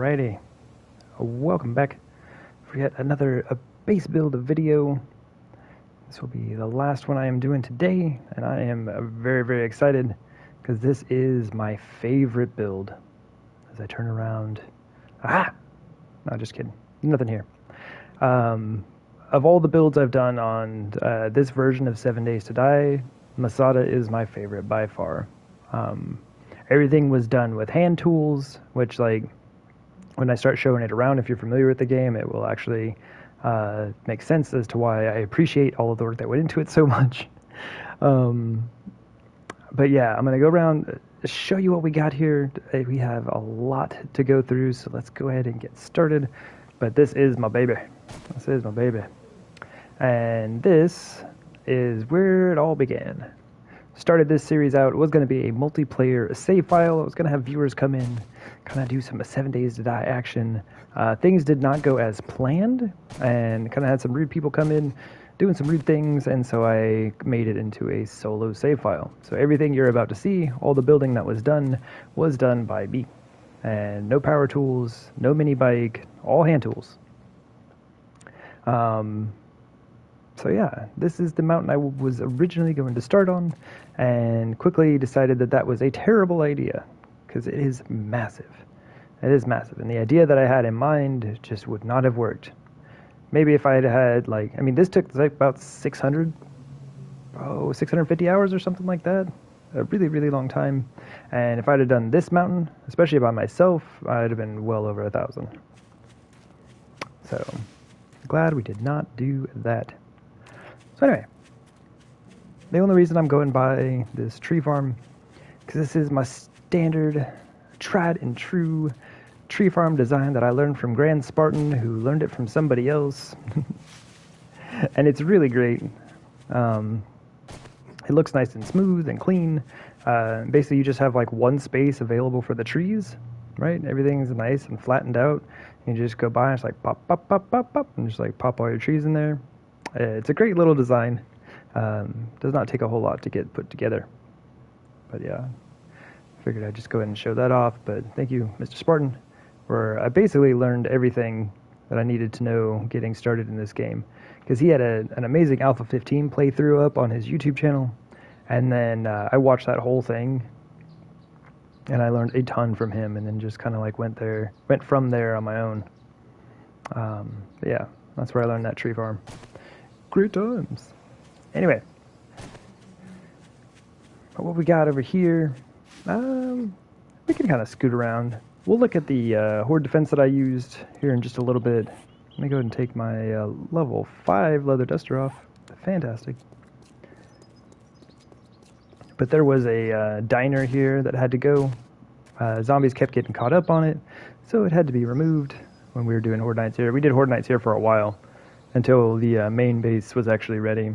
Alrighty, welcome back for yet another base build video. This will be the last one I am doing today, and I am very excited because this is my favorite build. As I turn around, no, just kidding, nothing here. Of all the builds I've done on this version of 7 Days to Die, Masada is my favorite by far. Everything was done with hand tools, which, like, when I start showing it around, if you're familiar with the game, it will actually make sense as to why I appreciate all of the work that went into it so much. But yeah, I'm going to go around, show you what we got here. We have a lot to go through, so let's go ahead and get started. But this is my baby. This is my baby. And this is where it all began. Started this series out, it was going to be a multiplayer save file. I was going to have viewers come in, kind of do some 7 Days to Die action. Things did not go as planned, and kind of had some rude people come in, doing some rude things, and so I made it into a solo save file. So everything you're about to see, all the building that was done by me. And no power tools, no mini bike, all hand tools. So yeah, this is the mountain I was originally going to start on, and quickly decided that that was a terrible idea, because it is massive. It is massive, and the idea that I had in mind just would not have worked. Maybe if I had like, I mean, this took like about 650 hours or something like that. A really long time. And if I'd have done this mountain, especially by myself, I'd have been well over 1,000. So, glad we did not do that. So anyway, the only reason I'm going by this tree farm, because this is my standard, tried and true tree farm design that I learned from Grand Spartan, who learned it from somebody else. And it's really great. It looks nice and smooth and clean. Basically, you just have like one space available for the trees, right? Everything's nice and flattened out. You just go by and it's like pop, and just like pop all your trees in there. It's a great little design. Does not take a whole lot to get put together. But yeah, figured I'd just go ahead and show that off. But thank you, Mr. Spartan, where I basically learned everything that I needed to know getting started in this game. Because he had an amazing Alpha 15 playthrough up on his YouTube channel. And then I watched that whole thing. And I learned a ton from him, and then just kind of like went from there on my own. Yeah, that's where I learned that tree farm. Great times. Anyway, what we got over here, we can kind of scoot around. We'll look at the Horde defense that I used here in just a little bit. Let me go ahead and take my level 5 leather duster off. Fantastic. But there was a diner here that had to go. Zombies kept getting caught up on it, so it had to be removed when we were doing Horde nights here. We did Horde nights here for a while, until the main base was actually ready.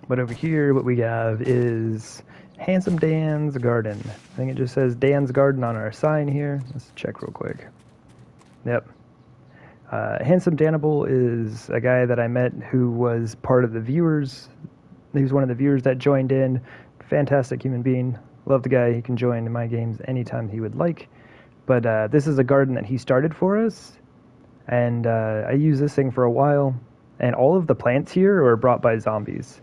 But over here, what we have is Handsome Dan's Garden. I think it just says Dan's Garden on our sign here. Let's check real quick. Yep. Handsome Danable is a guy that I met who was part of the viewers. He was one of the viewers that joined in. Fantastic human being. Love the guy. He can join in my games anytime he would like. But this is a garden that he started for us. And I used this thing for a while, and all of the plants here were brought by zombies.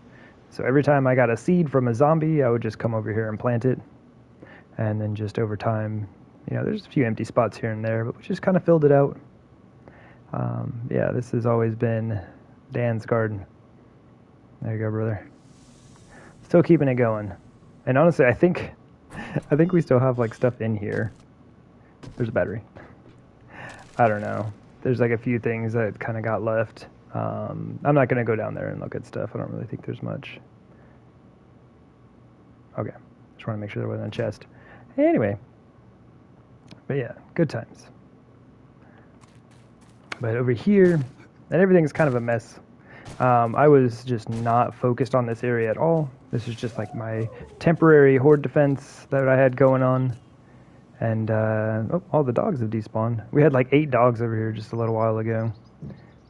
So every time I got a seed from a zombie, I would just come over here and plant it. And then just over time, you know, there's a few empty spots here and there, but we just kind of filled it out. Yeah, this has always been Dan's garden. There you go, brother. Still keeping it going. And honestly, I think we still have like stuff in here. There's a battery. I don't know. There's like a few things that kind of got left. I'm not going to go down there and look at stuff. I don't really think there's much. Okay. Just want to make sure there wasn't a chest. Anyway. But yeah, good times. But over here, and everything's kind of a mess. I was just not focused on this area at all. This is just like my temporary Horde defense that I had going on. And, all the dogs have despawned. We had like 8 dogs over here just a little while ago.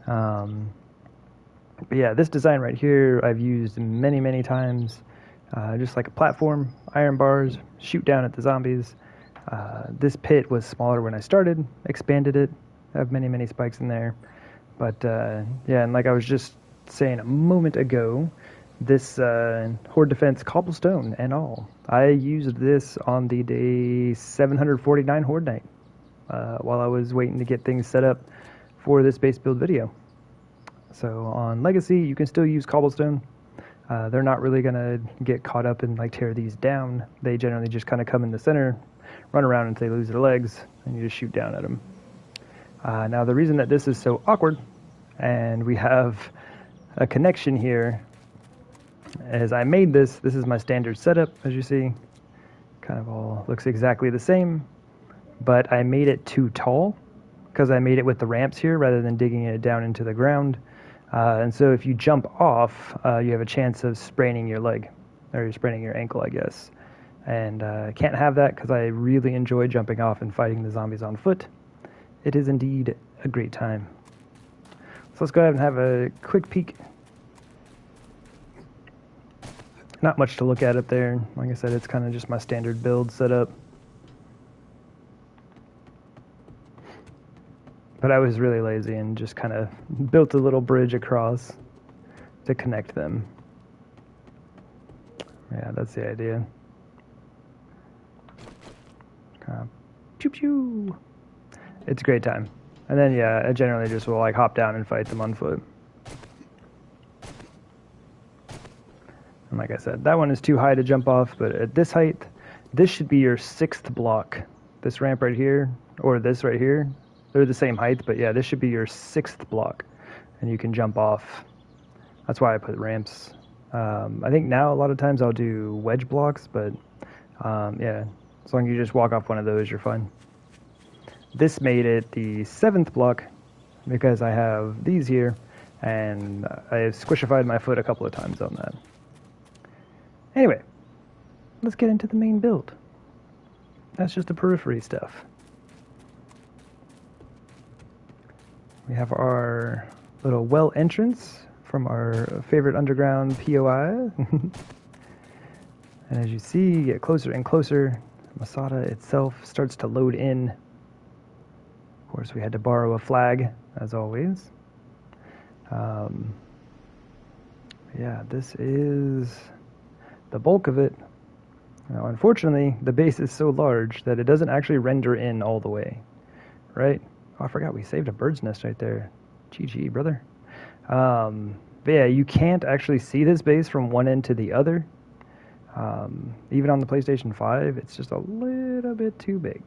But yeah, this design right here I've used many times. Just like a platform, iron bars, shoot down at the zombies. This pit was smaller when I started, expanded it, have many spikes in there. But yeah, and like I was just saying a moment ago, this Horde Defense cobblestone and all, I used this on the day 749 Horde night while I was waiting to get things set up for this base build video. So on Legacy, you can still use cobblestone. They're not really going to get caught up and like tear these down. They generally just kind of come in the center, run around until they lose their legs, and you just shoot down at them. Now the reason that this is so awkward, and we have a connection here, as I made this is my standard setup, as you see. Kind of all looks exactly the same, but I made it too tall, because I made it with the ramps here rather than digging it down into the ground. And so if you jump off, you have a chance of spraining your leg, or spraining your ankle, I guess. And can't have that because I really enjoy jumping off and fighting the zombies on foot. It is indeed a great time. So let's go ahead and have a quick peek. Not much to look at up there. Like I said, it's kind of just my standard build setup. But I was really lazy and just kind of built a little bridge across to connect them. Yeah, that's the idea. Pew pew! It's a great time. And then, yeah, I generally just will like hop down and fight them on foot. And like I said, that one is too high to jump off, but at this height, this should be your 6th block. This ramp right here, or this right here, they're the same height, but yeah, this should be your 6th block, and you can jump off. That's why I put ramps. I think now a lot of times I'll do wedge blocks, but yeah, as long as you just walk off one of those, you're fine. This made it the 7th block because I have these here, and I have squishified my foot a couple of times on that. Anyway, let's get into the main build. That's just the periphery stuff. We have our little well entrance from our favorite underground POI. And as you see, you get closer and closer. Masada itself starts to load in. Of course, we had to borrow a flag, as always. Yeah, this is the bulk of it. Now, unfortunately, the base is so large that it doesn't actually render in all the way, right? Oh, I forgot we saved a bird's nest right there. GG, brother. But yeah, you can't actually see this base from one end to the other. Even on the PlayStation 5, it's just a little bit too big.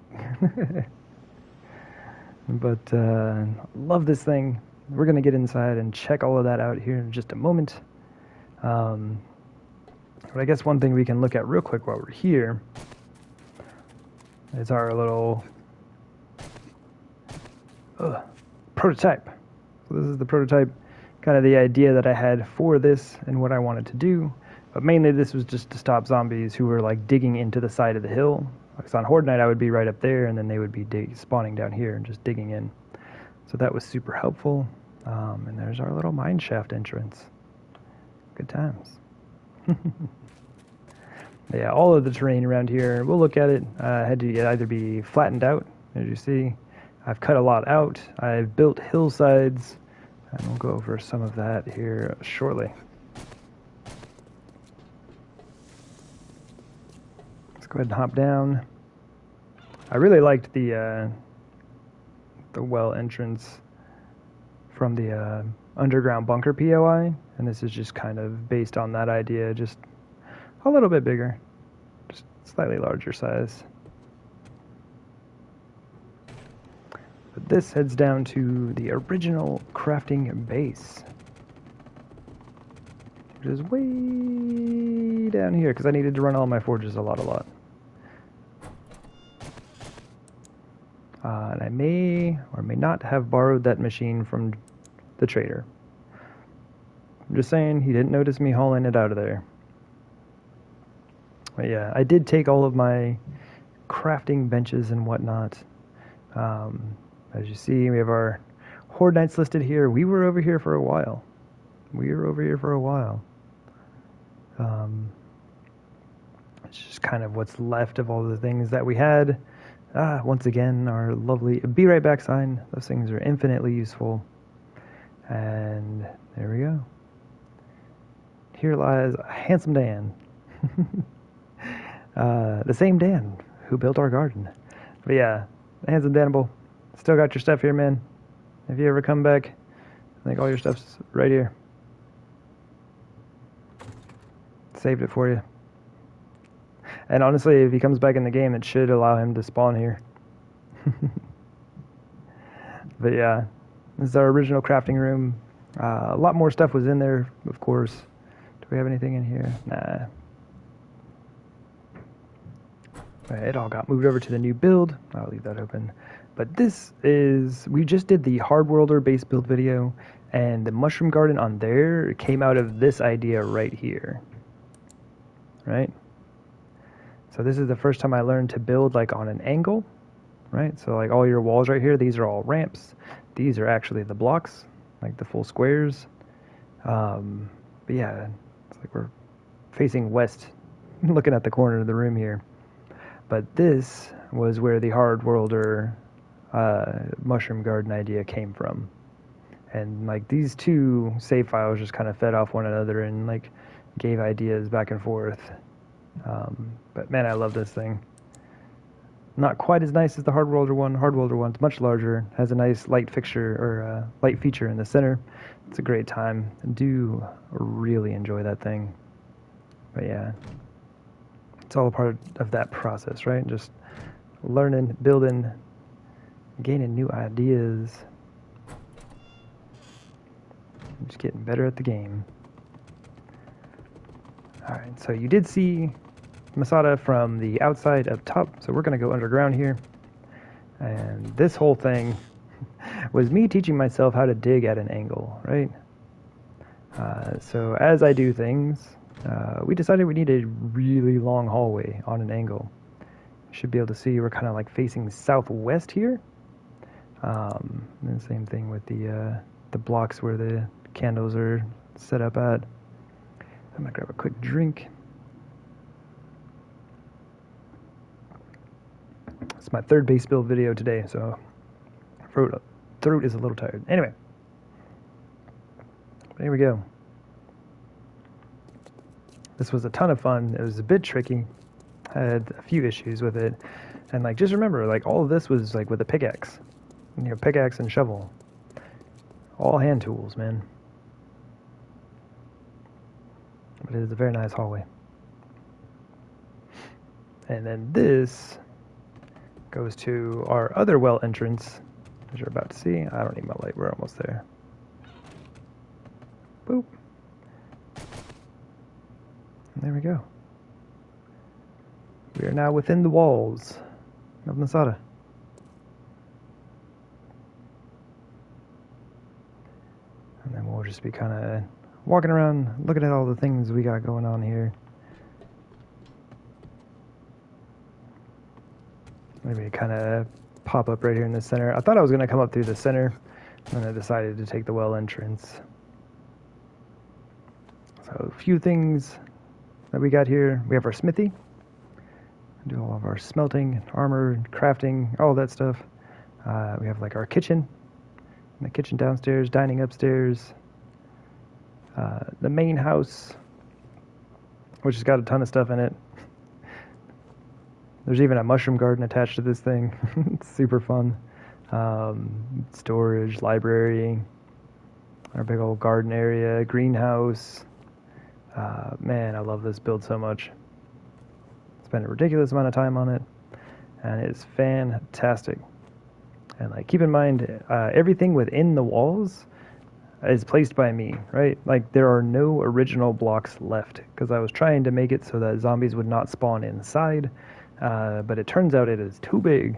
But love this thing. We're going to get inside and check all of that out here in just a moment. But I guess one thing we can look at real quick while we're here is our little prototype. So this is the prototype, kind of the idea that I had for this and what I wanted to do. But mainly this was just to stop zombies who were like digging into the side of the hill. Because on Horde night I would be right up there, and then they would be spawning down here and just digging in. So that was super helpful. And there's our little mine shaft entrance. Good times. Yeah, all of the terrain around here, we'll look at it. Had to either be flattened out, as you see. I've cut a lot out. I've built hillsides, and we'll go over some of that here shortly. Let's go ahead and hop down. I really liked the well entrance from the underground bunker POI, and this is just kind of based on that idea, just a little bit bigger, just slightly larger size. But this heads down to the original crafting base, which is way down here because I needed to run all my forges a lot. And I may or may not have borrowed that machine from the trader. I'm just saying, he didn't notice me hauling it out of there. But yeah, I did take all of my crafting benches and whatnot. As you see, we have our Horde Knights listed here. We were over here for a while. It's just kind of what's left of all the things that we had. once again, our lovely be right back sign. Those things are infinitely useful. And there we go. Here lies Handsome Dan. The same Dan who built our garden. But yeah, Handsome Danable, still got your stuff here, man. If you ever come back, I think all your stuff's right here. Saved it for you. And honestly, if he comes back in the game, it should allow him to spawn here. But yeah, this is our original crafting room. A lot more stuff was in there, of course. Do we have anything in here? Nah. It all got moved over to the new build. I'll leave that open. But this is, we just did the Hard Worlder base build video, and the mushroom garden on there came out of this idea right here. Right? So this is the first time I learned to build like on an angle, right? So like all your walls right here, these are all ramps. These are actually the blocks, like the full squares. But yeah, it's like we're facing west, looking at the corner of the room here. But this was where the Hard Worlder mushroom garden idea came from. And like these two save files just kind of fed off one another and like gave ideas back and forth. But man, I love this thing. Not quite as nice as the Hard Worlder one. Hard Worlder one's much larger, has a nice light fixture or light feature in the center. It's a great time. I do really enjoy that thing. But yeah, it's all a part of that process, right? Just learning, building, gaining new ideas. Just getting better at the game. Alright, so you did see Masada from the outside up top, so we're going to go underground here. And this whole thing was me teaching myself how to dig at an angle, right? So as I do things, we decided we need a really long hallway on an angle. You should be able to see we're kind of like facing southwest here. And the same thing with the blocks where the candles are set up at. I'm gonna grab a quick drink. It's my third base build video today, so throat is a little tired. Anyway, here we go. This was a ton of fun. It was a bit tricky. I had a few issues with it, and like just remember, like all of this was like with a pickaxe, pickaxe and shovel, all hand tools, man. But it is a very nice hallway. And then this goes to our other well entrance, as you're about to see. I don't need my light, we're almost there. Boop. And there we go. We are now within the walls of Masada. And then we'll just be kind of walking around, looking at all the things we got going on here. Maybe kind of pop up right here in the center. I thought I was going to come up through the center, and I decided to take the well entrance. So a few things that we got here. We have our smithy. Do all of our smelting, armor, crafting, all that stuff. We have like our kitchen. The kitchen downstairs, dining upstairs. The main house, which has got a ton of stuff in it. There's even a mushroom garden attached to this thing. It's super fun. Storage, library, our big old garden area, greenhouse. Man, I love this build so much. Spent a ridiculous amount of time on it, and it's fantastic. And like, keep in mind, everything within the walls is placed by me, right? Like, there are no original blocks left, because I was trying to make it so that zombies would not spawn inside. But it turns out it is too big.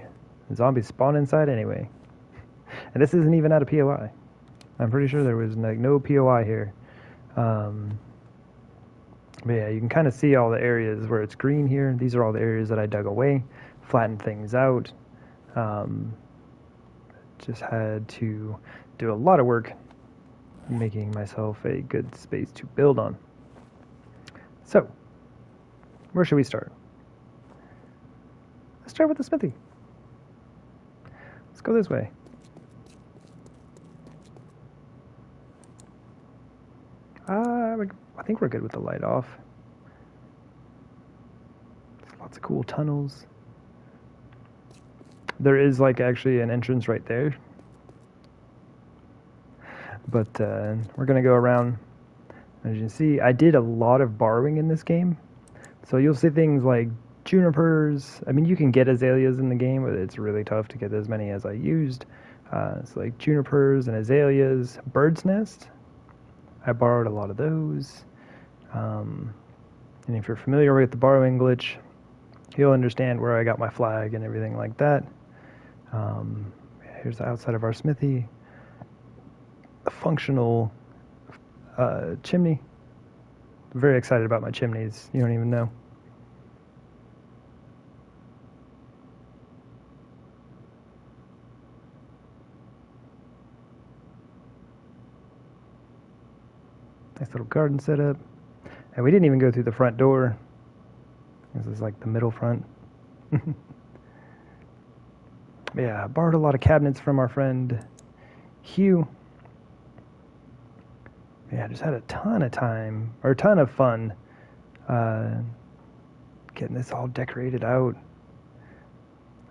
Zombies spawn inside anyway. And this isn't even out of POI. I'm pretty sure there was like no POI here. But yeah, you can kind of see all the areas where it's green here. These are all the areas that I dug away, flattened things out. Just had to do a lot of work making myself a good space to build on. So, where should we start? Let's start with the smithy. Let's go this way. I think we're good with the light off. There's lots of cool tunnels. There is like actually an entrance right there. But we're going to go around. As you can see, I did a lot of borrowing in this game. So you'll see things like junipers. I mean, you can get azaleas in the game, but it's really tough to get as many as I used. It's like junipers and azaleas. Bird's nest. I borrowed a lot of those. And if you're familiar with the borrowing glitch, you'll understand where I got my flag and everything like that. Here's the outside of our smithy. A functional chimney. I'm very excited about my chimneys. You don't even know. Nice little garden setup. And we didn't even go through the front door. This is like the middle front. Yeah, I borrowed a lot of cabinets from our friend Hugh. Yeah, I just had a ton of time, or a ton of fun getting this all decorated out.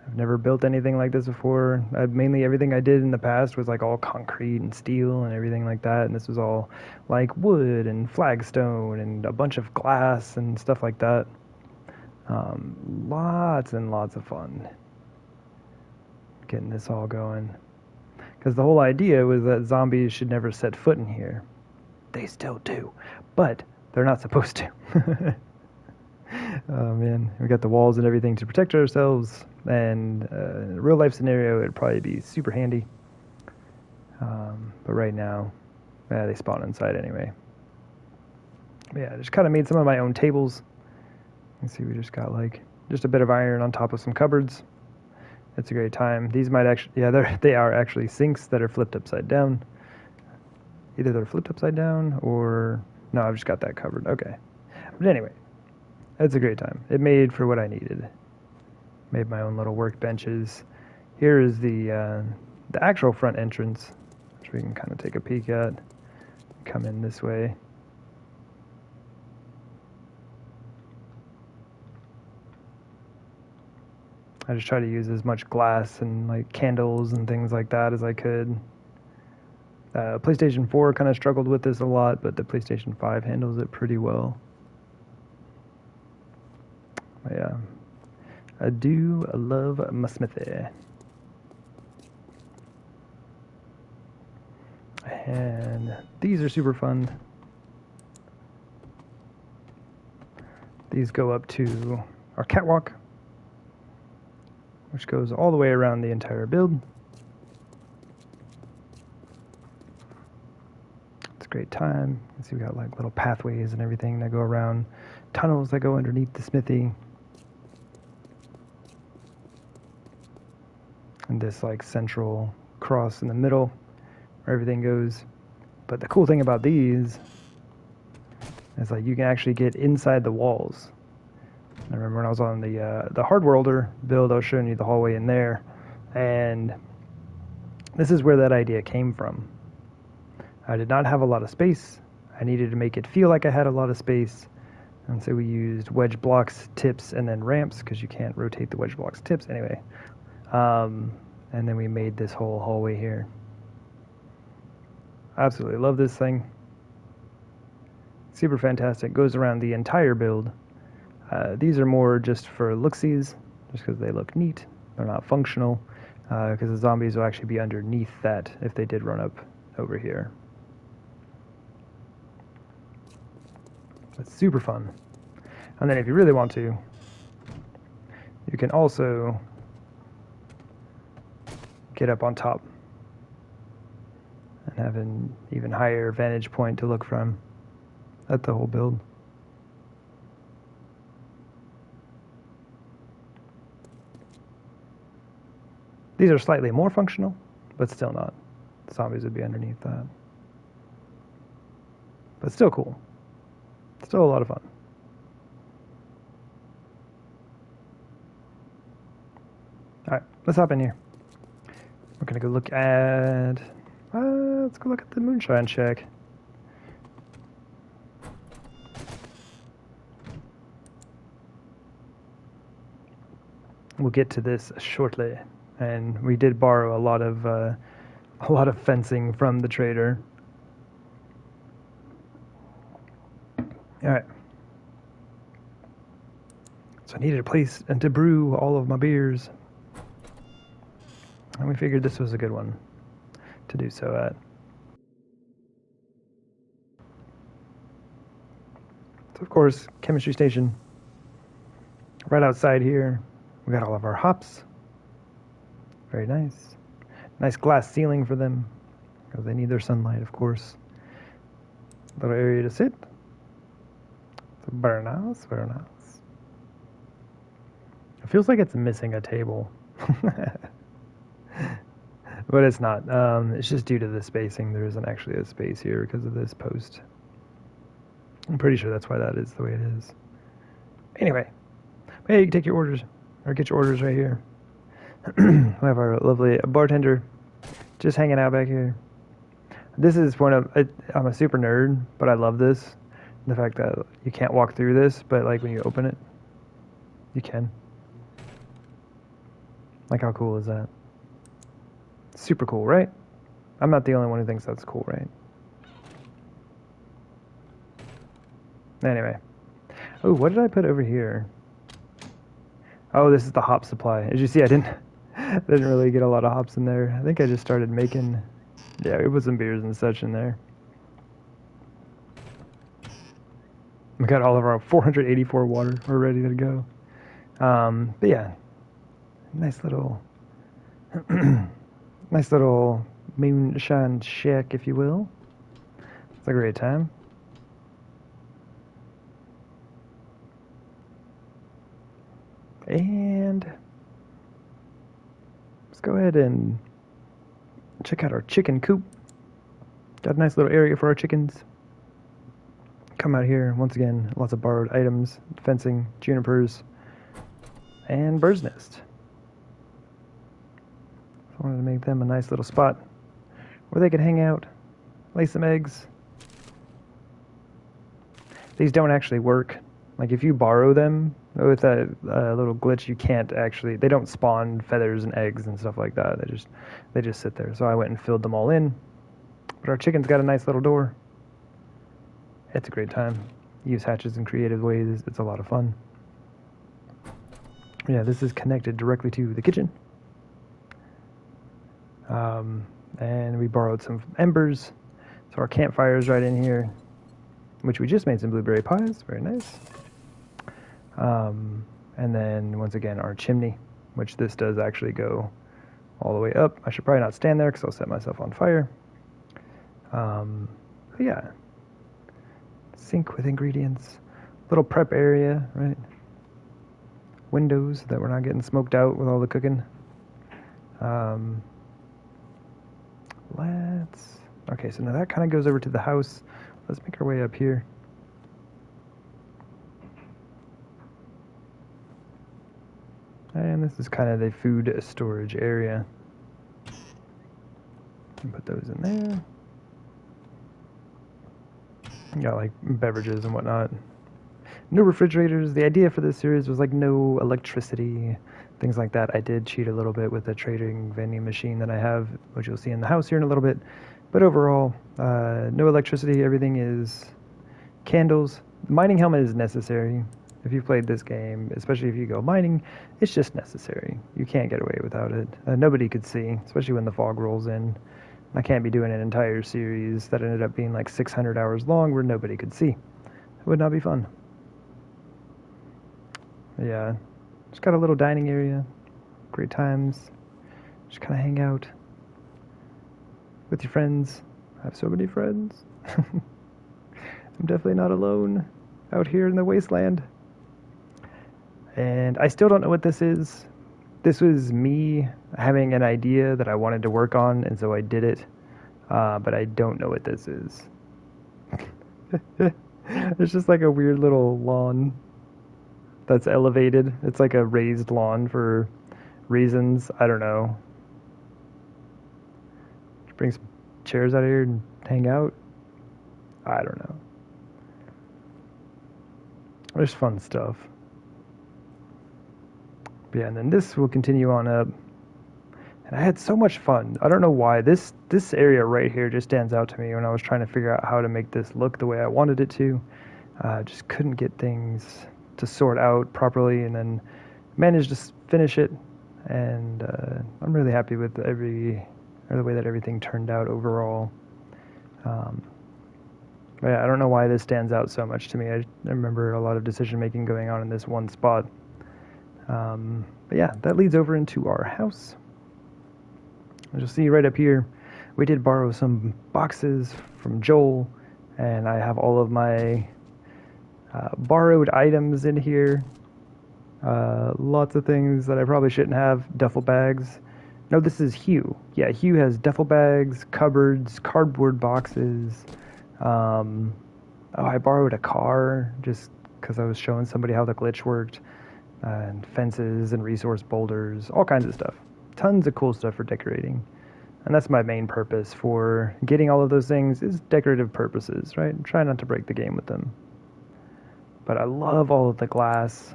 I've never built anything like this before. Mainly everything I did in the past was like all concrete and steel and everything like that, and this was all like wood and flagstone and a bunch of glass and stuff like that. Lots and lots of fun getting this all going. Because the whole idea was that zombies should never set foot in here. They still do, but they're not supposed to. Oh man, we got the walls and everything to protect ourselves, and in a real life scenario it'd probably be super handy. But right now, they spawn inside anyway. But yeah, I just kind of made some of my own tables. You can see we just got like just a bit of iron on top of some cupboards. It's a great time. These might actually, yeah, they are actually sinks that are flipped upside down. Either they're flipped upside down or no, I've just got that covered. Okay, but anyway, it's a great time. It made for what I needed. Made my own little workbenches. Here is the actual front entrance, which we can kind of take a peek at. Come in this way. I just try to use as much glass and like candles and things like that as I could. PlayStation 4 kind of struggled with this a lot, but the PlayStation 5 handles it pretty well. But yeah, I do love my Smithy. And these are super fun. These go up to our catwalk, which goes all the way around the entire build. It's a great time. You can see we got like little pathways and everything that go around, tunnels that go underneath the smithy. And this like central cross in the middle where everything goes. But the cool thing about these is like you can actually get inside the walls. I remember when I was on the Hard Worlder build, I was showing you the hallway in there, and this is where that idea came from. I did not have a lot of space. I needed to make it feel like I had a lot of space, and so we used wedge blocks, tips, and then ramps, because you can't rotate the wedge blocks tips anyway. And then we made this whole hallway here. Absolutely love this thing. Super fantastic. Goes around the entire build. These are more just for looksies, just because they look neat. They're not functional, because the zombies will actually be underneath that if they did run up over here. It's super fun. And then if you really want to, you can also get up on top and have an even higher vantage point to look from at the whole build. These are slightly more functional, but still not. Zombies would be underneath that. But still cool. Still a lot of fun. Alright, let's hop in here. gonna go look at. Let's go look at the Moonshine shack. We'll get to this shortly, and we did borrow a lot of fencing from the trader. All right. So I needed a place and to brew all of my beers, and we figured this was a good one to do so at. So of course, chemistry station. Right outside here, we got all of our hops. Very nice. Nice glass ceiling for them, because they need their sunlight, of course. Little area to sit. So very nice, very nice. It feels like it's missing a table. But it's not. It's just due to the spacing. There isn't actually a space here because of this post. I'm pretty sure that's why that is the way it is. Anyway, hey, you can take your orders, or get your orders right here. We have our lovely bartender just hanging out back here. This is one of, I'm a super nerd, but I love this. The fact that you can't walk through this, but like when you open it, you can. Like, how cool is that? Super cool, right? I'm not the only one who thinks that's cool, right? Anyway. Oh, what did I put over here? Oh, this is the hop supply. As you see, I didn't really get a lot of hops in there. I think I just started making, yeah, we put some beers and such in there. We got all of our 484 water. We're ready to go. But yeah, nice little moonshine shack, if you will. It's a great time. And let's go ahead and check out our chicken coop. Got a nice little area for our chickens. Come out here, once again, lots of borrowed items, fencing, junipers, and bird's nest. I wanted to make them a nice little spot where they could hang out, lay some eggs. These don't actually work. Like, if you borrow them with a little glitch, you can't actually, they don't spawn feathers and eggs and stuff like that. They just sit there. So I went and filled them all in. But our chicken's got a nice little door. It's a great time. Use hatches in creative ways. It's a lot of fun. Yeah, this is connected directly to the kitchen. And we borrowed some embers. So our campfire is right in here, which we just made some blueberry pies. Very nice. And then, once again, our chimney, which this does actually go all the way up. I should probably not stand there because I'll set myself on fire. But yeah. Sink with ingredients. Little prep area, right? Windows that we're not getting smoked out with all the cooking. Okay, so now that kind of goes over to the house. Let's make our way up here. And this is kind of the food storage area. Put those in there. Got like beverages and whatnot. No refrigerators. The idea for this series was like no electricity, things like that. I did cheat a little bit with the trading vending machine that I have, which you'll see in the house here in a little bit. But overall, no electricity. Everything is candles. The mining helmet is necessary. If you've played this game, especially if you go mining, it's just necessary. You can't get away without it. Nobody could see, especially when the fog rolls in. I can't be doing an entire series that ended up being like 600 hours long where nobody could see. It would not be fun. Yeah, just got a little dining area. Great times. Just kind of hang out with your friends. I have so many friends. I'm definitely not alone out here in the wasteland. And I still don't know what this is. This was me having an idea that I wanted to work on, and so I did it. But I don't know what this is. It's just like a weird little lawn that's elevated. It's like a raised lawn for reasons. I don't know. bring some chairs out here and hang out. I don't know. There's fun stuff. But yeah, and then this will continue on up. And I had so much fun. I don't know why. This area right here just stands out to me when I was trying to figure out how to make this look the way I wanted it to. Just couldn't get things to sort out properly, and then managed to finish it. And I'm really happy with the way that everything turned out overall. But yeah, I don't know why this stands out so much to me. I remember a lot of decision making going on in this one spot. But yeah, that leads over into our house. As you'll see right up here, we did borrow some boxes from Joel, and I have all of my borrowed items in here. Lots of things that I probably shouldn't have. Duffel bags. No, this is Hugh. Yeah, Hugh has duffel bags, cupboards, cardboard boxes. I borrowed a car just because I was showing somebody how the glitch worked. And fences and resource boulders, all kinds of stuff. Tons of cool stuff for decorating. And that's my main purpose for getting all of those things, is decorative purposes, right? Try not to break the game with them. But I love all of the glass.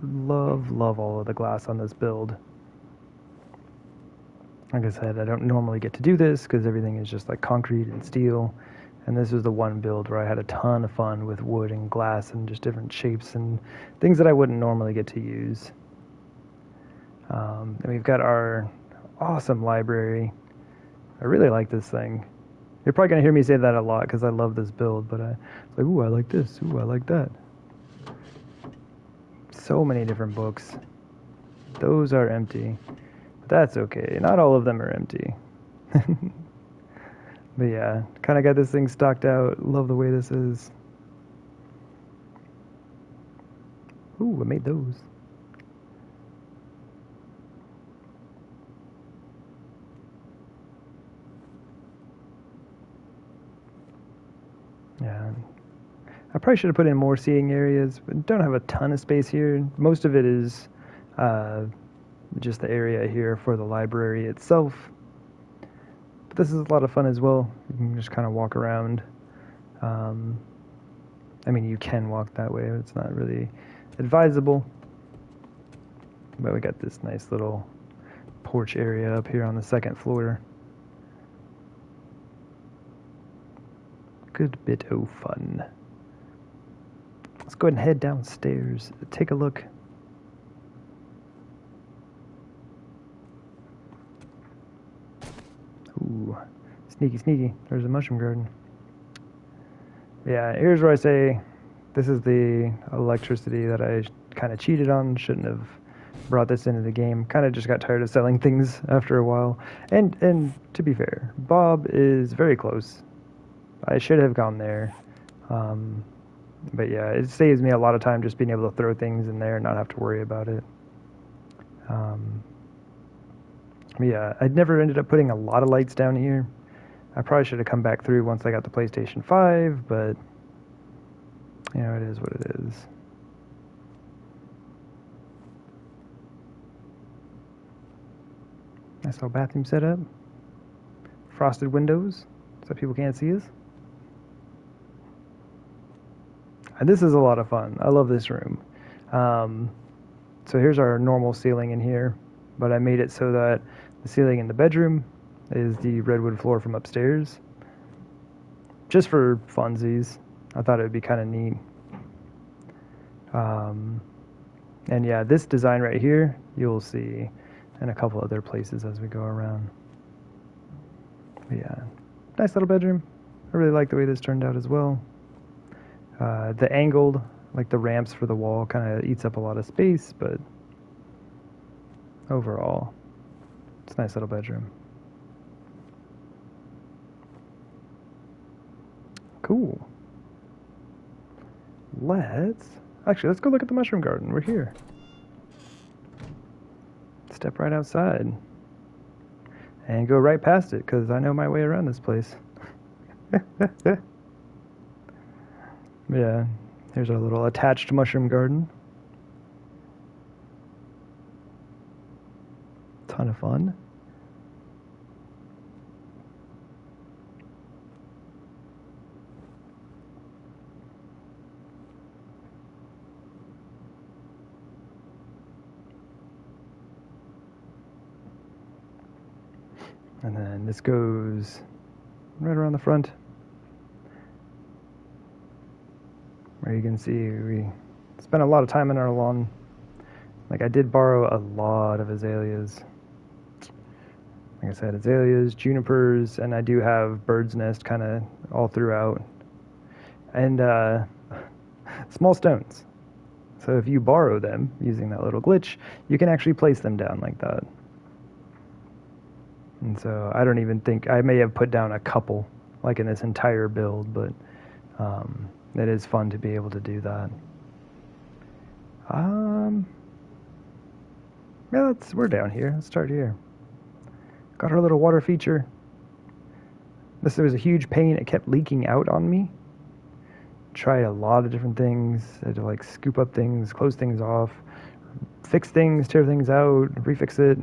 Love all of the glass on this build. Like I said, I don't normally get to do this because everything is just like concrete and steel. And this was the one build where I had a ton of fun with wood and glass and just different shapes and things that I wouldn't normally get to use. And we've got our awesome library. I really like this thing. You're probably going to hear me say that a lot because I love this build, but it's like, ooh, I like this. Ooh, I like that. So many different books. Those are empty. But that's okay. Not all of them are empty. But yeah, kind of got this thing stocked out. Love the way this is. Ooh, I made those. Yeah. I probably should have put in more seating areas, but don't have a ton of space here. Most of it is just the area here for the library itself. But this is a lot of fun as well. You can just kind of walk around. I mean, you can walk that way, but it's not really advisable. But we got this nice little porch area up here on the second floor. Good bit of fun. Let's go ahead and head downstairs. Take a look. Ooh, sneaky. There's a mushroom garden. Yeah, here's where I say this is the electricity that I kind of cheated on. Shouldn't have brought this into the game. Kind of just got tired of selling things after a while. And to be fair, Bob is very close. I should have gone there. But yeah, it saves me a lot of time just being able to throw things in there and not have to worry about it. Yeah, I never ended up putting a lot of lights down here. I probably should have come back through once I got the PlayStation 5, but you know, it is what it is. Nice little bathroom setup. Frosted windows so people can't see us. And this is a lot of fun. I love this room. So here's our normal ceiling in here, but I made it so that the ceiling in the bedroom is the redwood floor from upstairs. Just for funsies. I thought it would be kind of neat. And yeah, this design right here, you'll see in a couple other places as we go around. But yeah, nice little bedroom. I really like the way this turned out as well. The angled, like the ramps for the wall, kind of eats up a lot of space, but overall, it's a nice little bedroom. Cool. Let's go look at the mushroom garden. We're here. Step right outside and go right past it because I know my way around this place. Yeah, here's our little attached mushroom garden. Ton of fun. And then this goes right around the front, where you can see we spent a lot of time in our lawn. Like, I did borrow a lot of azaleas. Like I said, azaleas, junipers, and I do have bird's nest kind of all throughout. And small stones. So if you borrow them using that little glitch, you can actually place them down like that. And so I don't even think, I may have put down a couple, like in this entire build, but it is fun to be able to do that. Yeah, we're down here. Let's start here. Got our little water feature. This was a huge pain. It kept leaking out on me. Tried a lot of different things. I had to like scoop up things, close things off, fix things, tear things out, refix it.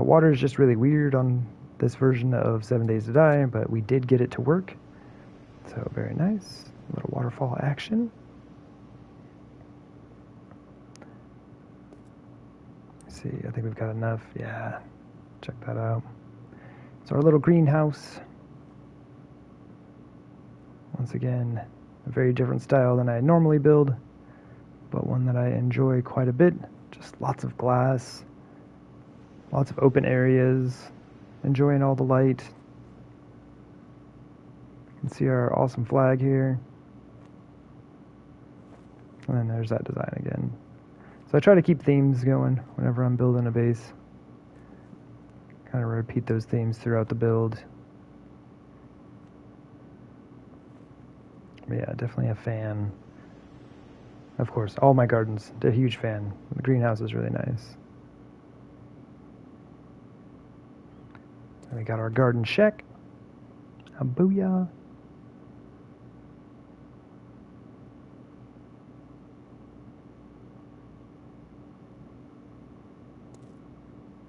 Water is just really weird on this version of 7 Days to Die, but we did get it to work. So very nice. A little waterfall action. Let's see, I think we've got enough. Yeah, check that out. So our little greenhouse. Once again, a very different style than I normally build, but one that I enjoy quite a bit. Just lots of glass, lots of open areas, enjoying all the light. You can see our awesome flag here. And then there's that design again. So I try to keep themes going whenever I'm building a base. Kind of repeat those themes throughout the build. But yeah, definitely a fan. Of course, all my gardens, a huge fan. The greenhouse is really nice. And we got our garden shack. A booyah.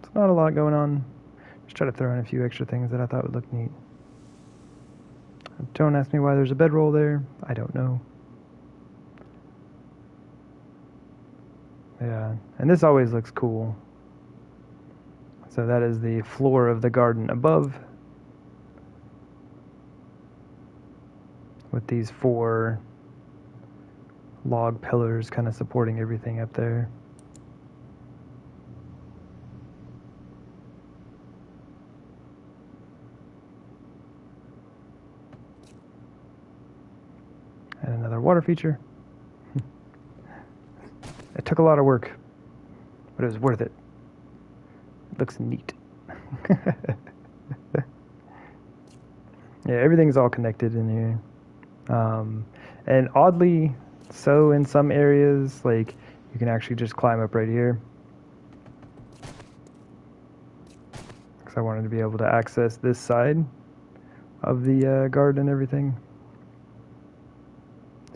It's not a lot going on. Just try to throw in a few extra things that I thought would look neat. Don't ask me why there's a bedroll there. I don't know. Yeah, and this always looks cool. So that is the floor of the garden above, with these 4 log pillars kind of supporting everything up there. And another water feature. It took a lot of work, but it was worth it. It looks neat. Yeah, everything's all connected in here. And oddly so in some areas, like you can actually just climb up right here. Because I wanted to be able to access this side of the garden and everything.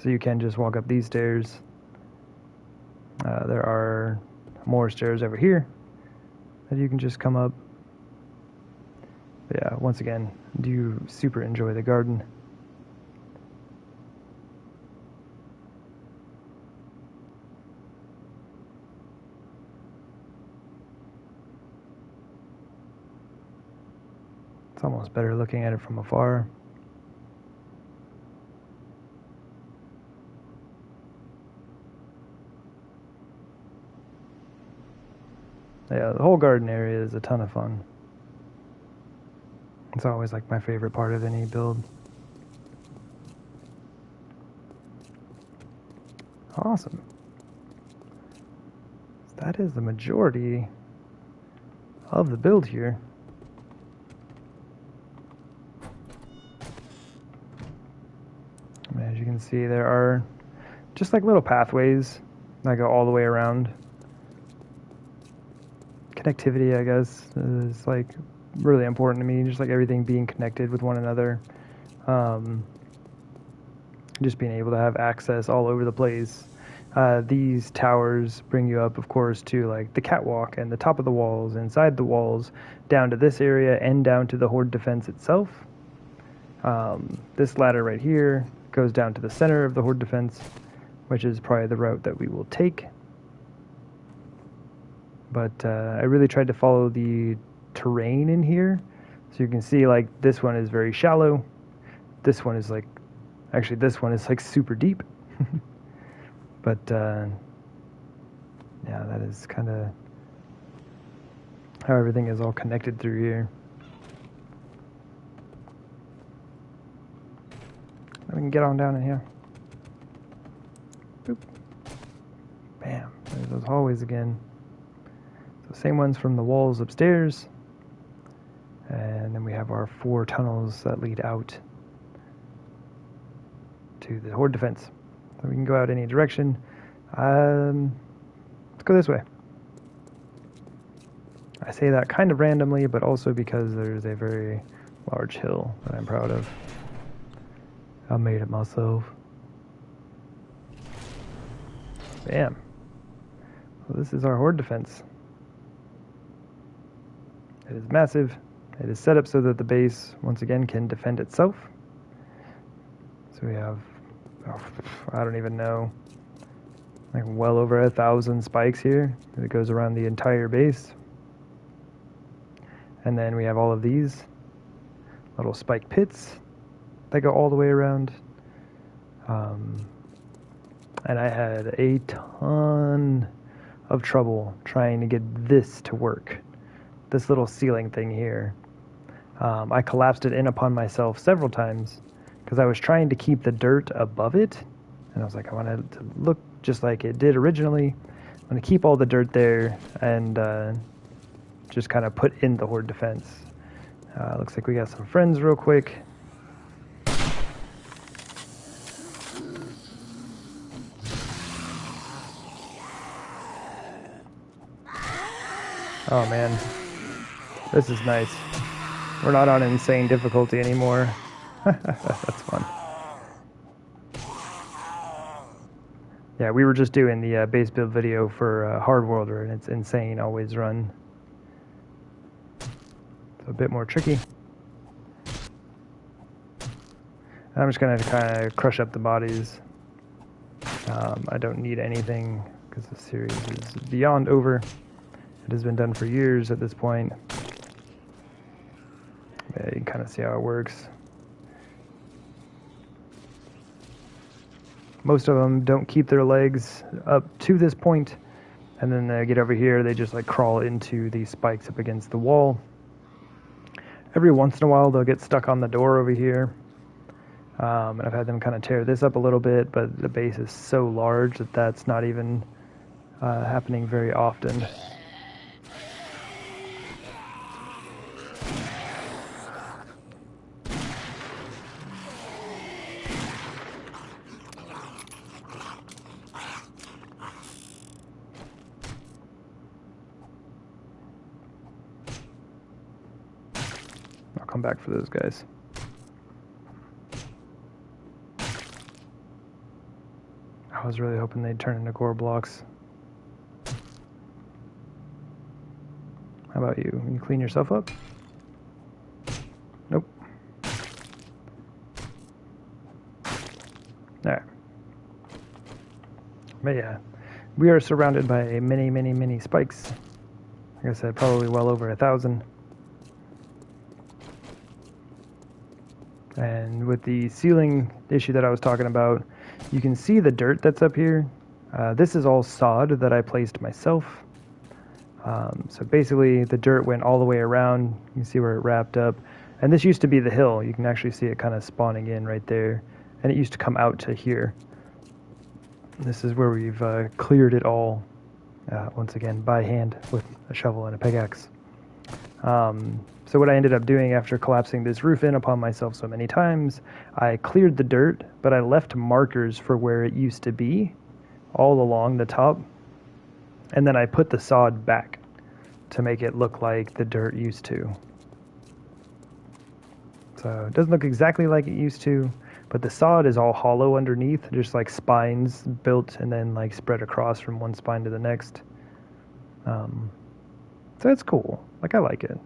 So you can just walk up these stairs. There are more stairs over here that you can just come up. But yeah, once again, do super enjoy the garden. It's almost better looking at it from afar. Yeah, the whole garden area is a ton of fun. It's always like my favorite part of any build. Awesome. That is the majority of the build here. As you can see, there are just like little pathways that go all the way around. Connectivity, I guess, is like really important to me, just like everything being connected with one another. Just being able to have access all over the place. These towers bring you up, of course, to like the catwalk and the top of the walls, inside the walls, down to this area and down to the Horde defense itself. This ladder right here goes down to the center of the Horde defense, which is probably the route that we will take. But I really tried to follow the terrain in here So you can see like this one is very shallow. This one is like, actually this one is like super deep. But yeah, that is kind of how everything is all connected through here. We can get on down in here. Boop. Bam. There's those hallways again. So same ones from the walls upstairs. And then we have our 4 tunnels that lead out to the Horde defense. So we can go out any direction. Let's go this way. I say that kind of randomly, but also because there's a very large hill that I'm proud of. I made it myself. Bam. Well, this is our Horde defense. It is massive. It is set up so that the base, once again, can defend itself. So we have, I don't even know, like well over 1,000 spikes here that goes around the entire base. And then we have all of these little spike pits that go all the way around. And I had a ton of trouble trying to get this to work. This little ceiling thing here. I collapsed it in upon myself several times because I was trying to keep the dirt above it. And I was like, I want it to look just like it did originally. I'm going to keep all the dirt there and just kind of put in the Horde defense. Looks like we got some friends real quick. Oh man, this is nice. We're not on insane difficulty anymore. That's fun. Yeah, we were just doing the base build video for Hard Worlder, and it's insane always run. It's a bit more tricky. I'm just gonna kind of crush up the bodies. I don't need anything because the series is beyond over. It has been done for years at this point. Yeah, you can kind of see how it works. Most of them don't keep their legs up to this point, and then they get over here, they just like crawl into these spikes up against the wall. Every once in a while they'll get stuck on the door over here, and I've had them kind of tear this up a little bit, but the base is so large that that's not even happening very often. Come back for those guys. I was really hoping they'd turn into core blocks. How about you? You clean yourself up? Nope. Alright. But yeah, we are surrounded by many spikes. Like I said, probably well over 1,000. And with the ceiling issue that I was talking about, you can see the dirt that's up here. This is all sod that I placed myself. So basically the dirt went all the way around. You can see where it wrapped up. And this used to be the hill. You can actually see it kind of spawning in right there. And it used to come out to here. This is where we've cleared it all, once again, by hand with a shovel and a pickaxe. So what I ended up doing after collapsing this roof in upon myself so many times, I cleared the dirt, but I left markers for where it used to be all along the top. And then I put the sod back to make it look like the dirt used to. So it doesn't look exactly like it used to, but the sod is all hollow underneath, just like spines built and then like spread across from one spine to the next. So it's cool. Like, I like it.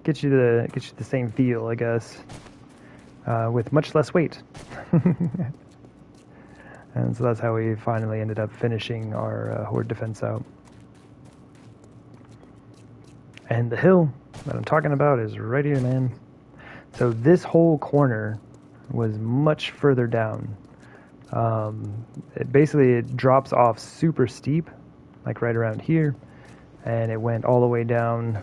Get you the same feel, I guess, with much less weight. And so that's how we finally ended up finishing our Horde defense out. And the hill that I'm talking about is right here, man. So this whole corner was much further down. It drops off super steep, like right around here, and it went all the way down.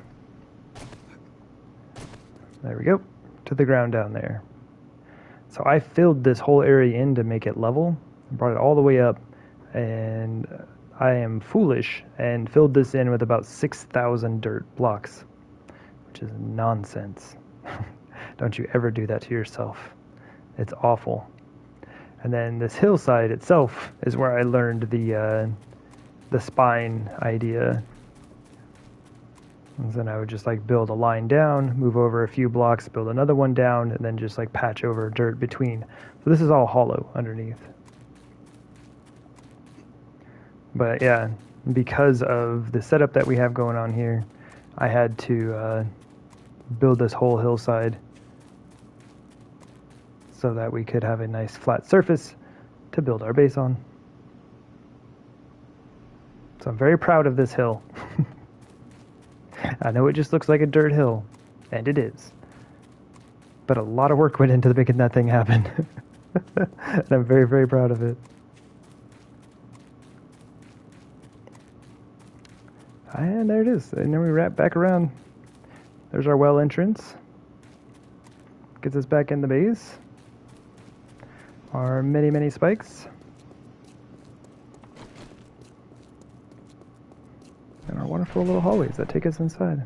There we go, to the ground down there. So I filled this whole area in to make it level, brought it all the way up, and I am foolish and filled this in with about 6,000 dirt blocks, which is nonsense. Don't you ever do that to yourself. It's awful. And then this hillside itself is where I learned the spine idea. And then I would just like build a line down, move over a few blocks, build another one down, and then just like patch over dirt between. So this is all hollow underneath. But yeah, because of the setup that we have going on here, I had to build this whole hillside so that we could have a nice flat surface to build our base on. So I'm very proud of this hill. I know it just looks like a dirt hill, and it is. But a lot of work went into making that thing happen. And I'm very, very proud of it. And there it is. And then we wrap back around. There's our well entrance. Gets us back in the base. Our many, many spikes. And our wonderful little hallways that take us inside.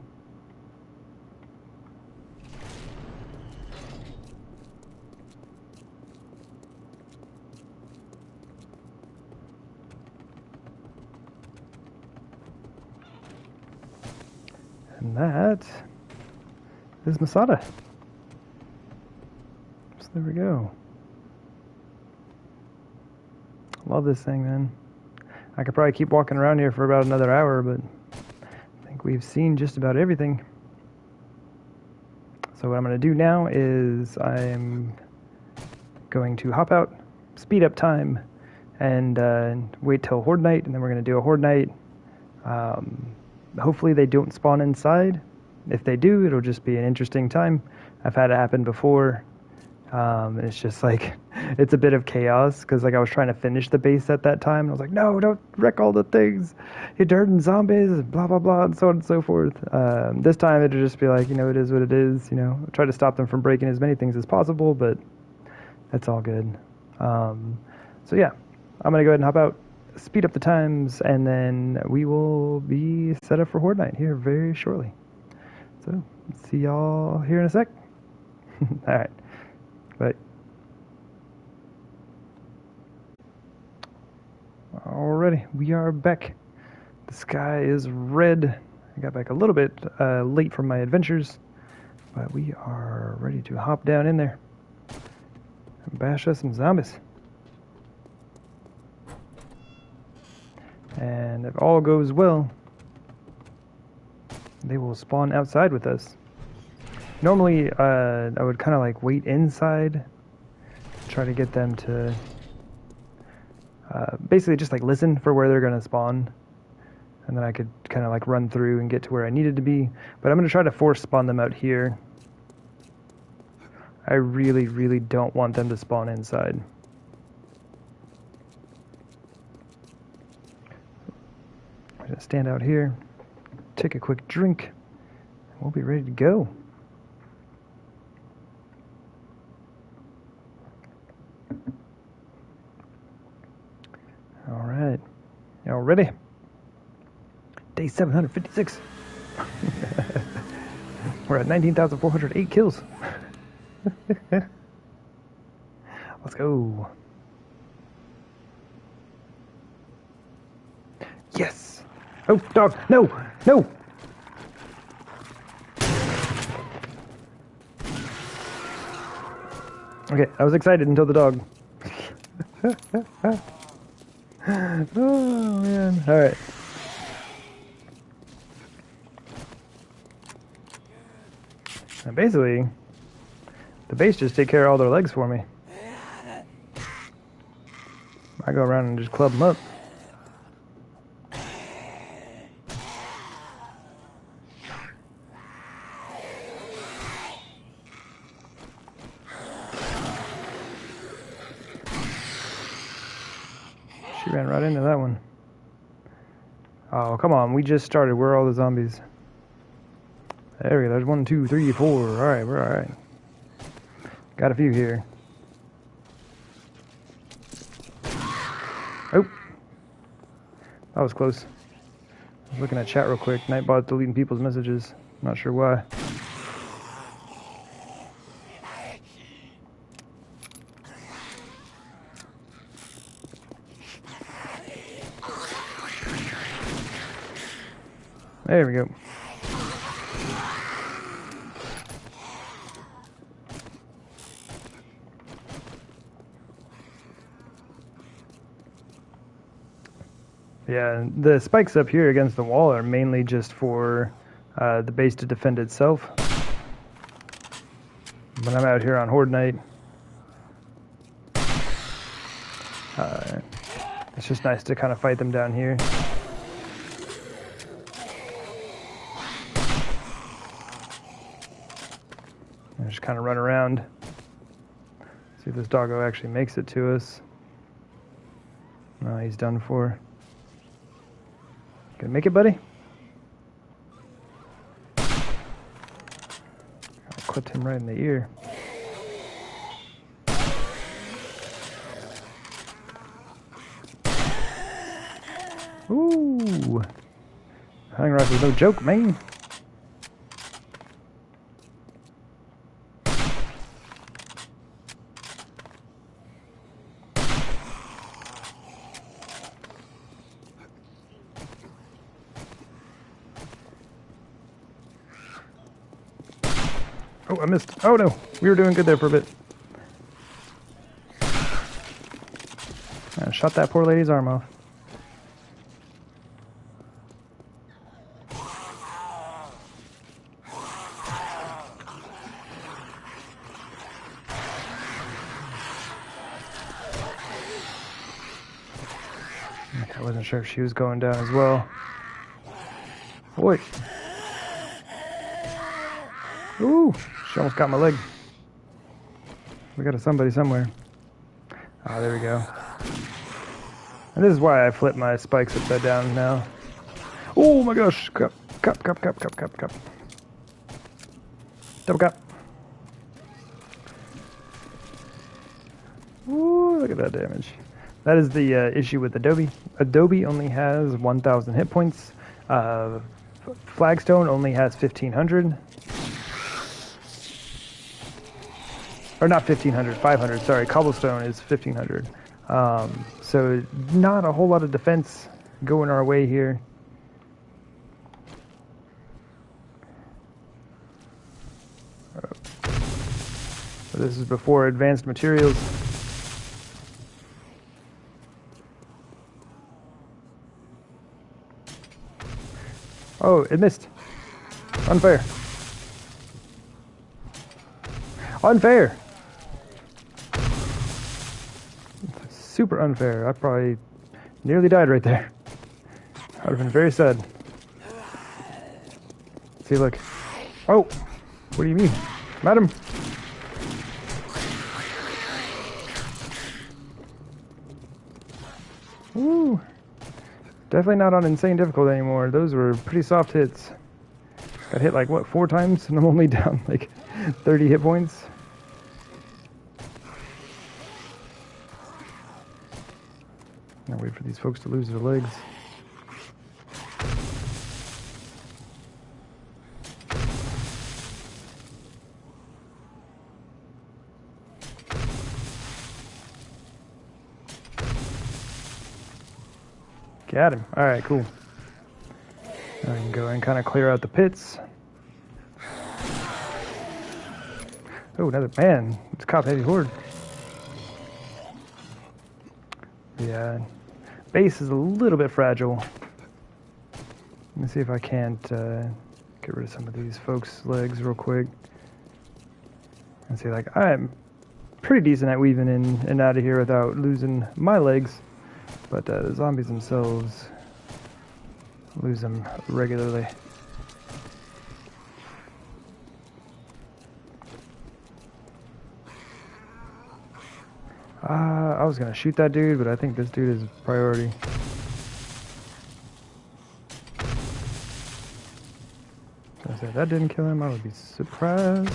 And that is Masada. So there we go. Love this thing, man. I could probably keep walking around here for about another hour, but I think we've seen just about everything. So what I'm going to do now is I'm going to hop out, speed up time, and wait till Horde night, and then we're going to do a Horde night. Hopefully they don't spawn inside. If they do, it'll just be an interesting time. I've had it happen before. It's just like, it's a bit of chaos, because like I was trying to finish the base at that time, and I was like, no, don't wreck all the things, you're dirt and zombies, blah, blah, blah, and so on and so forth. This time it'll just be like, it is what it is, try to stop them from breaking as many things as possible, but that's all good. So yeah, I'm going to go ahead and hop out, speed up the times, and then we will be set up for Horde night here very shortly. So, see y'all here in a sec. Alright. Bye. Alrighty, we are back. The sky is red. I got back a little bit late from my adventures, but we are ready to hop down in there and bash us some zombies. And if all goes well, they will spawn outside with us. Normally, I would kind of like wait inside, try to get them to basically just like listen for where they're going to spawn, and then I could kind of like run through and get to where I needed to be. But I'm going to try to force spawn them out here. I really, really don't want them to spawn inside. I'm going to stand out here, take a quick drink, and we'll be ready to go. Alright, y'all ready? Day 756. We're at 19,408 kills. Let's go. Yes! Oh, dog! No! No! Okay, I was excited until the dog. Oh, man. Alright. And basically, the base just take care of all their legs for me. I go around and just club them up. Ran right into that one. Oh, come on. We just started. Where are all the zombies? There we go. There's 1, 2, 3, 4. Alright, we're alright. Got a few here. Oh. That was close. I was looking at chat real quick. Nightbot's deleting people's messages. Not sure why. There we go. Yeah, the spikes up here against the wall are mainly just for the base to defend itself. When I'm out here on Horde night, it's just nice to kind of fight them down here. And just kind of run around. See if this doggo actually makes it to us. No, he's done for. Gonna make it, buddy? I clipped him right in the ear. Ooh! Hunting rifle's no joke, man. Oh, I missed. Oh no, we were doing good there for a bit. I shot that poor lady's arm off. I wasn't sure if she was going down as well. Boy. Ooh, she almost got my leg. We got a somebody somewhere. Ah, there we go. And this is why I flip my spikes upside down now. Oh my gosh! Cup. Double cup. Ooh, look at that damage. That is the issue with Adobe. Adobe only has 1,000 hit points. Flagstone only has 1,500. Or not 1,500, 500, sorry. Cobblestone is 1,500. So not a whole lot of defense going our way here. This is before advanced materials. Oh, it missed. Unfair. Unfair. Super unfair. I probably nearly died right there. I would have been very sad. See, look. Oh, what do you mean? Madam. Woo. Definitely not on insane difficult anymore. Those were pretty soft hits. Got hit like, what, 4 times? And I'm only down like 30 hit points. Now wait for these folks to lose their legs. Got him. Alright, cool. Now I can go and kind of clear out the pits. Oh, another man. It's cop heavy horde. Yeah. Base is a little bit fragile. Let me see if I can't get rid of some of these folks' legs real quick. And see, like, I'm pretty decent at weaving in and out of here without losing my legs. But the zombies themselves lose them regularly. I was gonna shoot that dude, but I think this dude is priority. I said that didn't kill him, I would be surprised.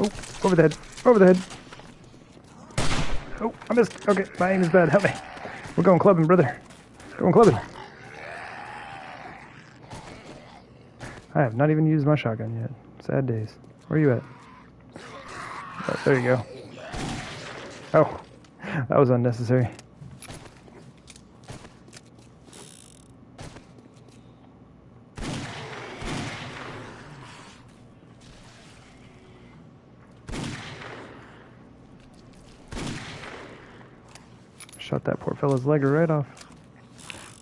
Oh, over the head, over the head. Oh, I missed. Okay, my aim is bad. Help me. We're going clubbing, brother. Going clubbing. I have not even used my shotgun yet. Sad days. Where are you at? Oh, there you go. Oh, that was unnecessary. Shot that poor fella's leg right off.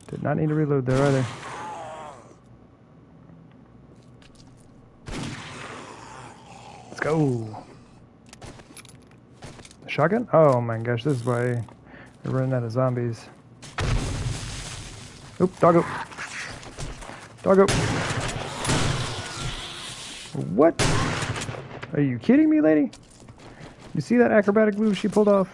Did not need to reload there either. Let's go. Shotgun? Oh my gosh, this is why we're running out of zombies. Oop, doggo. Doggo. What? Are you kidding me, lady? You see that acrobatic move she pulled off?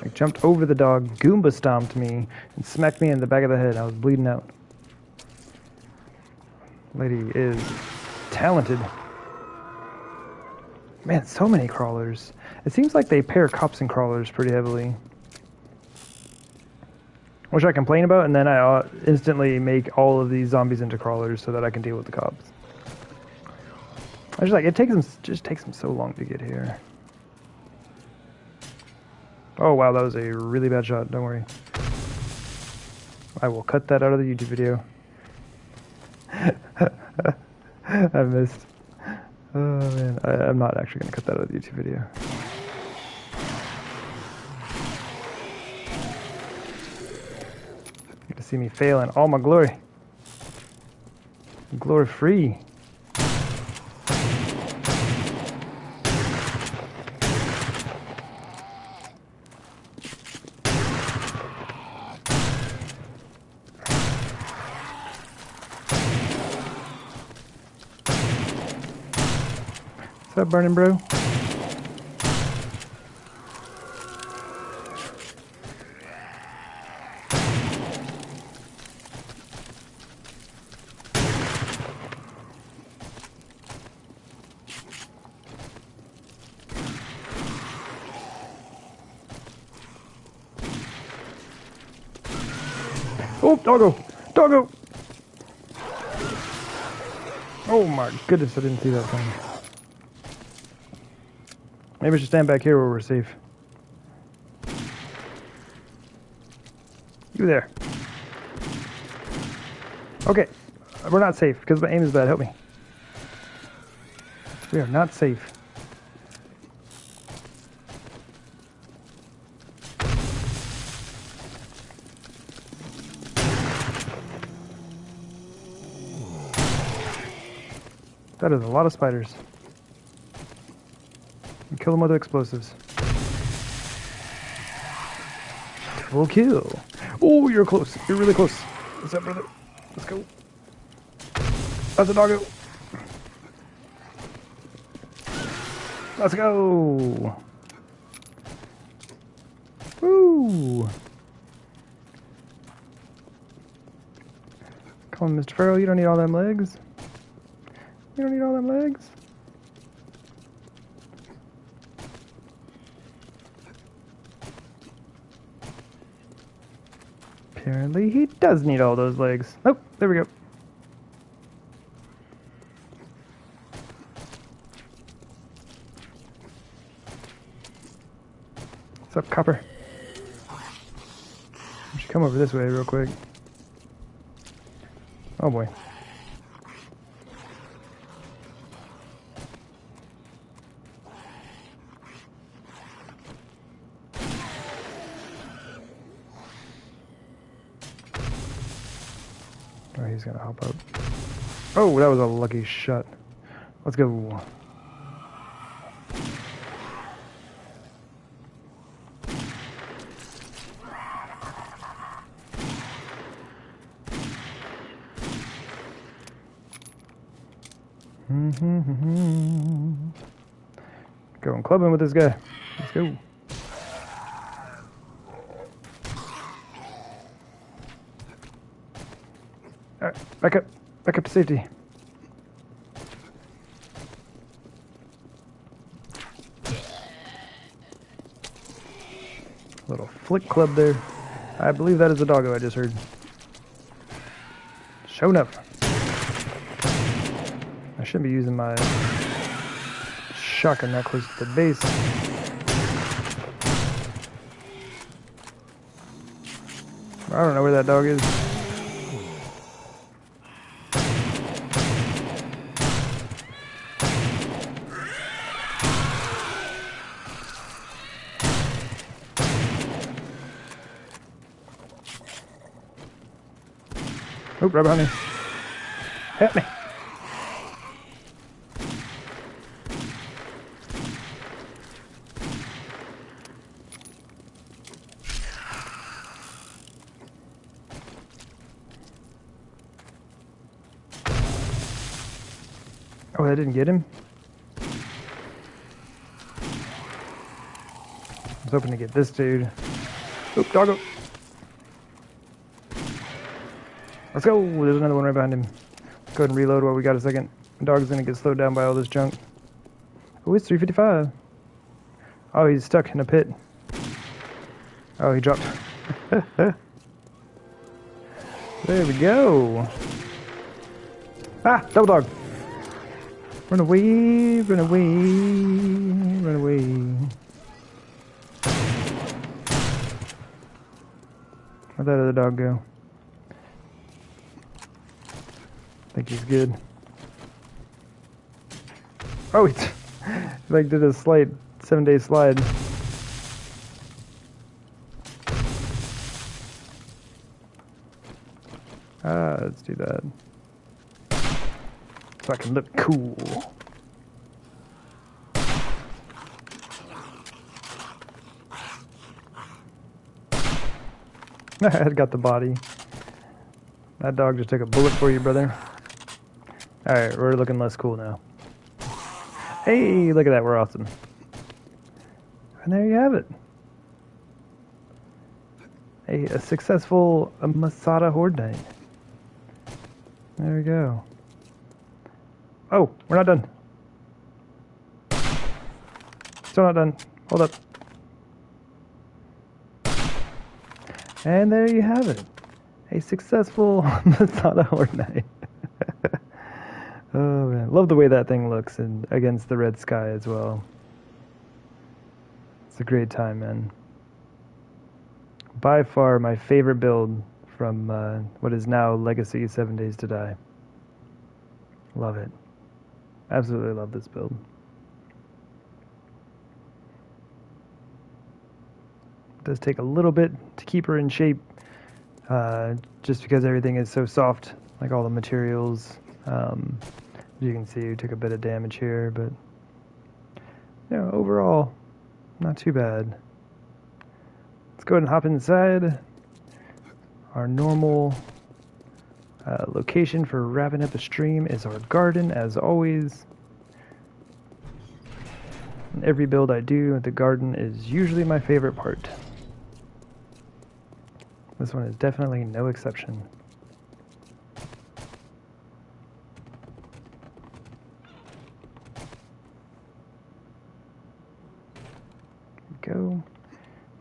I jumped over the dog, Goomba stomped me, and smacked me in the back of the head. I was bleeding out. Lady is talented. Man, so many crawlers. It seems like they pair cops and crawlers pretty heavily. Which I complain about, and then I instantly make all of these zombies into crawlers so that I can deal with the cops. I just like it just takes them so long to get here. Oh wow, that was a really bad shot. Don't worry. I will cut that out of the YouTube video. I missed. Oh man, I'm not actually going to cut that out of the YouTube video. You get to see me fail in all my glory. Glory free. What's up, burning bro? Oh, doggo! Doggo! Oh my goodness, I didn't see that thing. Maybe we should stand back here where we're safe. You there. Okay, we're not safe because my aim is bad. Help me. We are not safe. That is a lot of spiders. Kill them with explosives. Double kill. Oh, you're close. You're really close. What's up, brother? Let's go. That's a doggo. Let's go. Woo. Come on, Mr. Farrell. You don't need all them legs. You don't need all them legs. Apparently he does need all those legs. Oh, there we go. What's up, copper? We should come over this way real quick. Oh boy. Oh, he's gonna hop up. Oh, that was a lucky shot. Let's go. Going clubbing with this guy. Let's go. Alright, back up. Back up to safety. Little flick club there. I believe that is a doggo I just heard. Shown up. I shouldn't be using my shotgun that close to the base. I don't know where that dog is. Oh, right behind me. Help me. Oh, that didn't get him? I was hoping to get this dude. Oh, doggo. Let's go. There's another one right behind him. Let's go ahead and reload while we got a second. The dog's gonna get slowed down by all this junk. Oh, it's 355. Oh, he's stuck in a pit. Oh, he dropped. There we go. Ah, double dog. Run away, run away, run away. Where'd that other dog go? I think he's good. Oh, he like did a slide, 7-day slide. Let's do that. So I can look cool. I got the body. That dog just took a bullet for you, brother. Alright, we're looking less cool now. Hey, look at that, we're awesome. And there you have it. A successful Masada Horde night. There we go. Oh, we're not done. Still not done. Hold up. And there you have it. A successful Masada Horde night. Oh man, love the way that thing looks and against the red sky as well. It's a great time, man. By far my favorite build from what is now Legacy 7 Days to Die. Love it. Absolutely love this build. It does take a little bit to keep her in shape, just because everything is so soft, like all the materials. As you can see, we took a bit of damage here, but you know, overall, not too bad. Let's go ahead and hop inside. Our normal location for wrapping up a stream is our garden, as always. In every build I do, the garden is usually my favorite part. This one is definitely no exception. Go.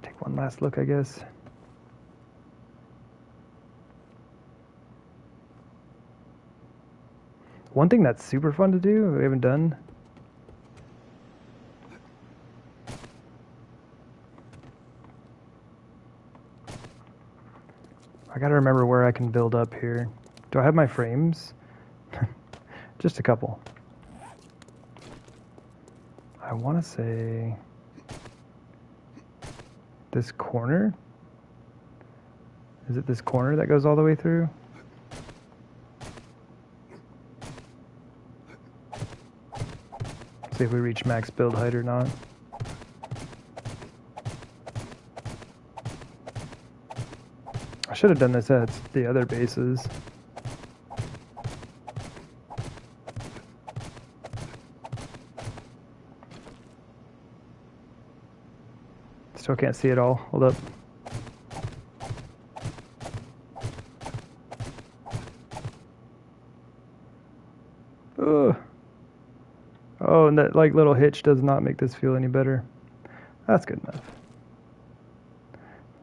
Take one last look, I guess. One thing that's super fun to do, we haven't done. I gotta remember where I can build up here. Do I have my frames? Just a couple. I want to say this corner. Is it this corner that goes all the way through? See if we reach max build height or not. I should have done this at the other bases. Still can't see it all. Hold up. Ugh. Oh, and that like little hitch does not make this feel any better. That's good enough.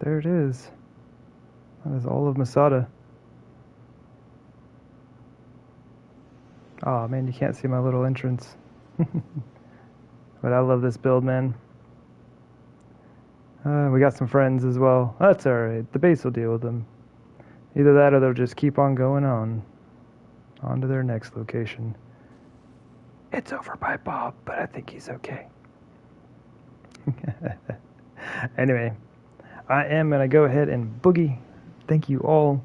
There it is. That is all of Masada. Oh man, you can't see my little entrance. But I love this build, man. We got some friends as well. That's alright. The base will deal with them. Either that or they'll just keep on going on to their next location. It's over by Bob, but I think he's okay. Anyway, I am going to go ahead and boogie. Thank you all.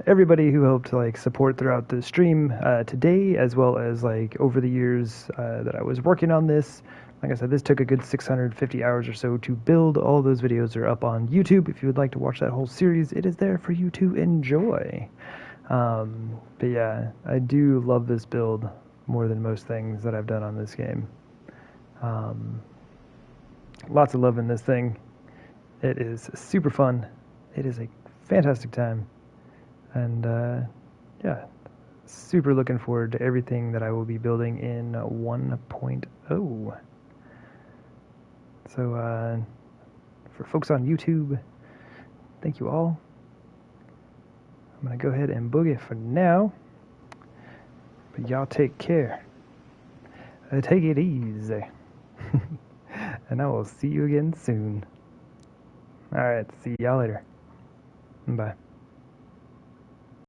Everybody who helped like support throughout the stream today, as well as like over the years that I was working on this. Like I said, this took a good 650 hours or so to build. All those videos are up on YouTube. If you would like to watch that whole series, it is there for you to enjoy. But yeah, I do love this build more than most things that I've done on this game. Lots of love in this thing. It is super fun. It is a fantastic time. And yeah, super looking forward to everything that I will be building in 1.0. So for folks on YouTube, thank you all. I'm going to go ahead and boogie for now. But y'all take care. Take it easy. And I will see you again soon. Alright, see y'all later. Bye.